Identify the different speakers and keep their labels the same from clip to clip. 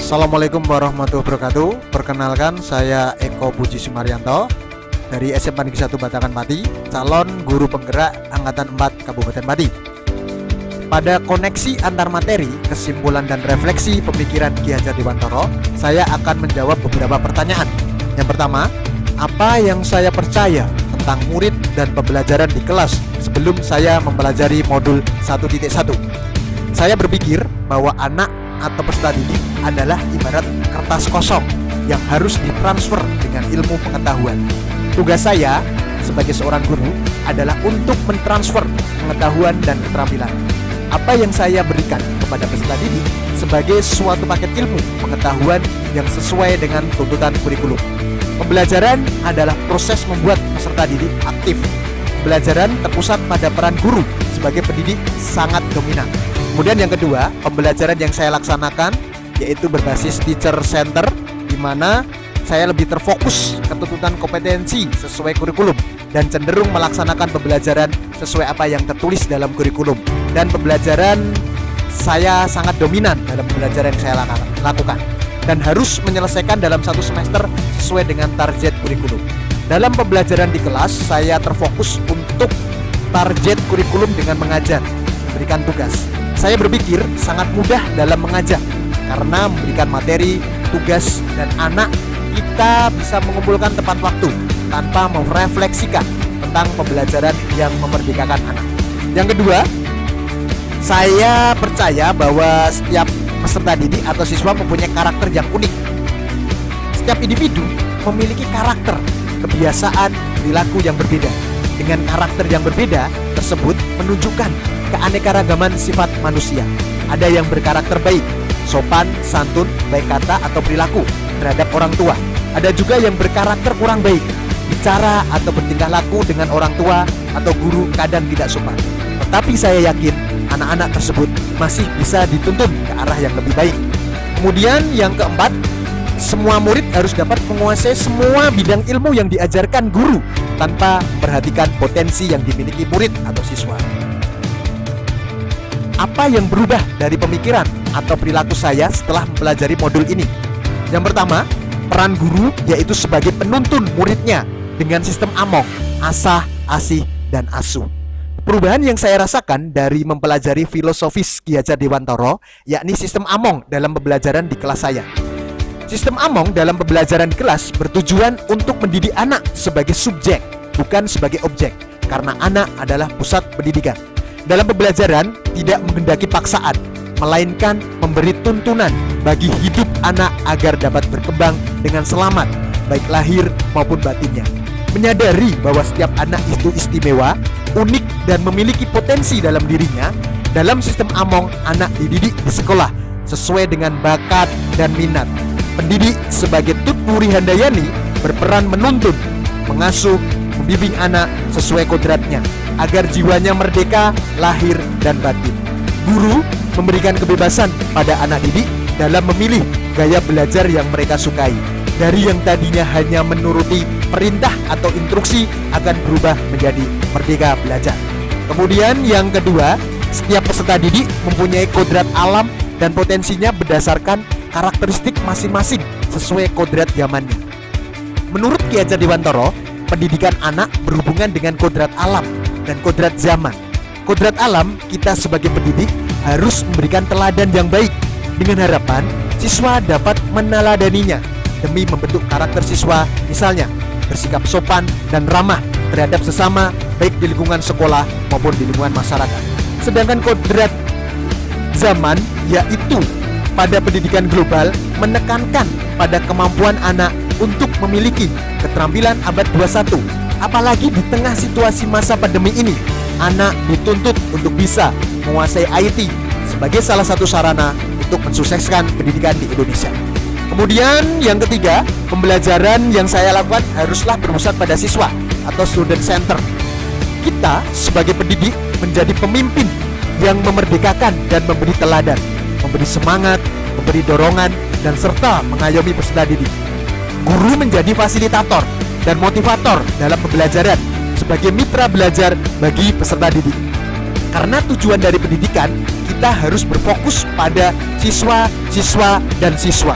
Speaker 1: Assalamualaikum warahmatullahi wabarakatuh. Perkenalkan, saya Eko Puji Sumaryanto dari SMA Negeri 1 Batangan Pati, calon guru penggerak Angkatan 4 Kabupaten Pati. Pada koneksi antar materi, kesimpulan dan refleksi pemikiran Ki Hajar Dewantara, saya akan menjawab beberapa pertanyaan. Yang pertama, apa yang saya percaya tentang murid dan pembelajaran di kelas sebelum saya mempelajari modul 1.1? Saya berpikir bahwa anak atau peserta didik adalah ibarat kertas kosong yang harus ditransfer dengan ilmu pengetahuan. Tugas saya sebagai seorang guru adalah untuk mentransfer pengetahuan dan keterampilan. Apa yang saya berikan kepada peserta didik sebagai suatu paket ilmu pengetahuan yang sesuai dengan tuntutan kurikulum. Pembelajaran adalah proses membuat peserta didik aktif. Pembelajaran terpusat pada peran guru sebagai pendidik sangat dominan. Kemudian yang kedua, pembelajaran yang saya laksanakan yaitu berbasis teacher center, di mana saya lebih terfokus ke tuntutan kompetensi sesuai kurikulum dan cenderung melaksanakan pembelajaran sesuai apa yang tertulis dalam kurikulum. Dan pembelajaran saya sangat dominan dalam pembelajaran yang saya lakukan dan harus menyelesaikan dalam satu semester sesuai dengan target kurikulum. Dalam pembelajaran di kelas, saya terfokus untuk target kurikulum dengan mengajar, memberikan tugas. Saya berpikir sangat mudah dalam mengajar karena memberikan materi, tugas, dan anak kita bisa mengumpulkan tepat waktu tanpa merefleksikan tentang pembelajaran yang memerdekakan anak. Yang kedua, saya percaya bahwa setiap peserta didik atau siswa mempunyai karakter yang unik. Setiap individu memiliki karakter, kebiasaan, perilaku yang berbeda. Dengan karakter yang berbeda tersebut menunjukkan keanekaragaman sifat manusia. Ada yang berkarakter baik, sopan, santun, baik kata atau perilaku terhadap orang tua. Ada juga yang berkarakter kurang baik, bicara atau bertingkah laku dengan orang tua atau guru kadang tidak sopan. Tetapi saya yakin anak-anak tersebut masih bisa dituntun ke arah yang lebih baik. Kemudian yang keempat, semua murid harus dapat menguasai semua bidang ilmu yang diajarkan guru tanpa memperhatikan potensi yang dimiliki murid atau siswa. Apa yang berubah dari pemikiran atau perilaku saya setelah mempelajari modul ini? Yang pertama, peran guru yaitu sebagai penuntun muridnya dengan sistem AMONG, asah, asih, dan asuh. Perubahan yang saya rasakan dari mempelajari filosofis Ki Hajar Dewantara yakni sistem AMONG dalam pembelajaran di kelas saya. Sistem AMONG dalam pembelajaran kelas bertujuan untuk mendidik anak sebagai subjek, bukan sebagai objek, karena anak adalah pusat pendidikan. Dalam pembelajaran tidak menghendaki paksaan, melainkan memberi tuntunan bagi hidup anak agar dapat berkembang dengan selamat, baik lahir maupun batinnya. Menyadari bahwa setiap anak itu istimewa, unik, dan memiliki potensi dalam dirinya. Dalam sistem AMONG, anak dididik di sekolah sesuai dengan bakat dan minat. Pendidik sebagai Tut Wuri Handayani berperan menuntun, mengasuh, membimbing anak sesuai kodratnya agar jiwanya merdeka lahir dan batin. Guru memberikan kebebasan pada anak didik dalam memilih gaya belajar yang mereka sukai. Dari yang tadinya hanya menuruti perintah atau instruksi akan berubah menjadi merdeka belajar. Kemudian yang kedua, setiap peserta didik mempunyai kodrat alam dan potensinya berdasarkan karakteristik masing-masing sesuai kodrat zamannya. Menurut Ki Hajar Dewantara, pendidikan anak berhubungan dengan kodrat alam dan kodrat zaman. Kodrat alam, kita sebagai pendidik harus memberikan teladan yang baik dengan harapan siswa dapat meneladaninya demi membentuk karakter siswa, misalnya bersikap sopan dan ramah terhadap sesama baik di lingkungan sekolah maupun di lingkungan masyarakat. Sedangkan kodrat zaman yaitu pada pendidikan global menekankan pada kemampuan anak untuk memiliki keterampilan abad 21. Apalagi di tengah situasi masa pandemi ini, anak dituntut untuk bisa menguasai IT sebagai salah satu sarana untuk mensukseskan pendidikan di Indonesia. Kemudian yang ketiga, pembelajaran yang saya lakukan haruslah berpusat pada siswa atau student center. Kita sebagai pendidik menjadi pemimpin yang memerdekakan dan memberi teladan, memberi semangat, memberi dorongan, dan serta mengayomi peserta didik. Guru menjadi fasilitator dan motivator dalam pembelajaran sebagai mitra belajar bagi peserta didik. Karena tujuan dari pendidikan, kita kita harus berfokus pada siswa, dan siswa.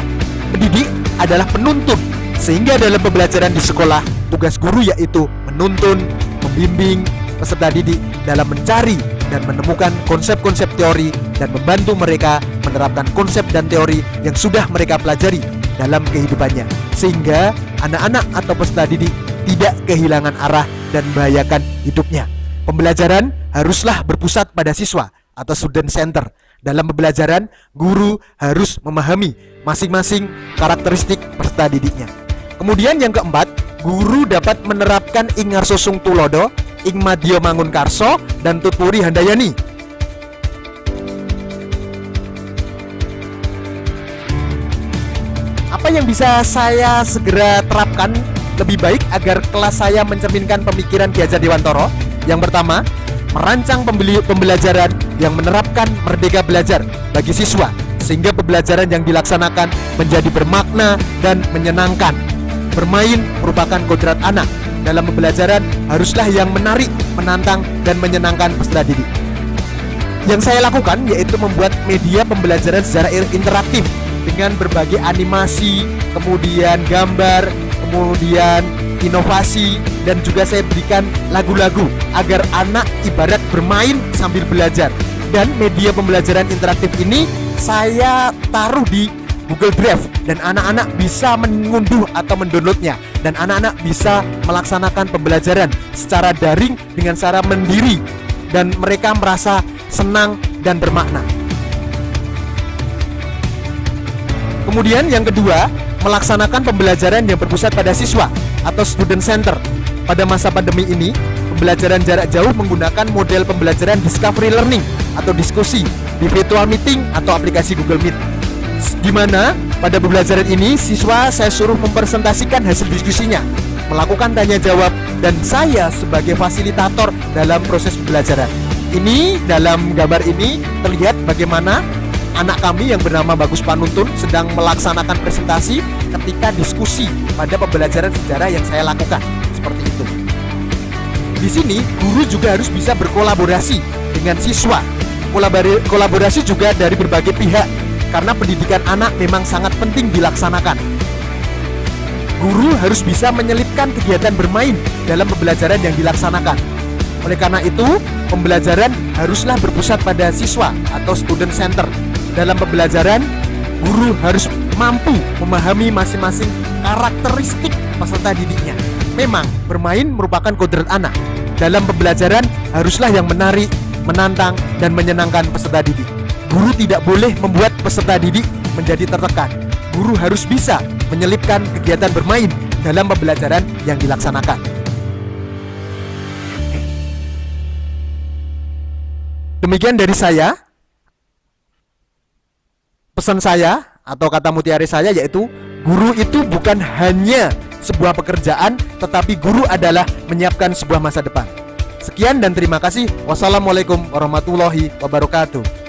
Speaker 1: Pendidik adalah penuntun, sehingga dalam pembelajaran di sekolah, tugas guru yaitu menuntun, membimbing peserta didik dalam mencari dan menemukan konsep-konsep teori dan membantu mereka menerapkan konsep dan teori yang sudah mereka pelajari dalam kehidupannya, sehingga anak-anak atau peserta didik tidak kehilangan arah dan membahayakan hidupnya. Pembelajaran haruslah berpusat pada siswa atau student center. Dalam pembelajaran, guru harus memahami masing-masing karakteristik peserta didiknya. Kemudian yang keempat, guru dapat menerapkan ing ngarso sung tulodo, ing madya mangun karso, dan tutpuri handayani. Apa yang bisa saya segera terapkan lebih baik agar kelas saya mencerminkan pemikiran Ki Hajar Dewantara? Yang pertama, merancang pembelajaran yang menerapkan merdeka belajar bagi siswa, sehingga pembelajaran yang dilaksanakan menjadi bermakna dan menyenangkan. Bermain merupakan kodrat anak. Dalam pembelajaran haruslah yang menarik, menantang, dan menyenangkan peserta didik. Yang saya lakukan yaitu membuat media pembelajaran secara interaktif dengan berbagai animasi, kemudian gambar, kemudian inovasi, dan juga saya berikan lagu-lagu agar anak ibarat bermain sambil belajar. Dan media pembelajaran interaktif ini saya taruh di Google Drive dan anak-anak bisa mengunduh atau mendownloadnya, dan anak-anak bisa melaksanakan pembelajaran secara daring dengan cara mandiri, dan mereka merasa senang dan bermakna. Kemudian yang kedua, melaksanakan pembelajaran yang berpusat pada siswa atau student center. Pada masa pandemi ini, pembelajaran jarak jauh menggunakan model pembelajaran discovery learning atau diskusi di virtual meeting atau aplikasi Google Meet. Di mana pada pembelajaran ini siswa saya suruh mempresentasikan hasil diskusinya, melakukan tanya jawab, dan saya sebagai fasilitator dalam proses pembelajaran. Ini dalam gambar ini terlihat bagaimana anak kami yang bernama Bagus Panuntun sedang melaksanakan presentasi ketika diskusi pada pembelajaran sejarah yang saya lakukan. Seperti itu. Di sini guru juga harus bisa berkolaborasi dengan siswa. Kolaborasi juga dari berbagai pihak, karena pendidikan anak memang sangat penting dilaksanakan. Guru harus bisa menyelipkan kegiatan bermain dalam pembelajaran yang dilaksanakan. Oleh karena itu, pembelajaran haruslah berpusat pada siswa atau student center. Dalam pembelajaran, guru harus mampu memahami masing-masing karakteristik peserta didiknya. Memang, bermain merupakan kodrat anak. Dalam pembelajaran, haruslah yang menarik, menantang, dan menyenangkan peserta didik. Guru tidak boleh membuat peserta didik menjadi tertekan. Guru harus bisa menyelipkan kegiatan bermain dalam pembelajaran yang dilaksanakan. Demikian dari saya. Pesan saya atau kata mutiara saya yaitu, guru itu bukan hanya sebuah pekerjaan, tetapi guru adalah menyiapkan sebuah masa depan. Sekian dan terima kasih. Wassalamualaikum warahmatullahi wabarakatuh.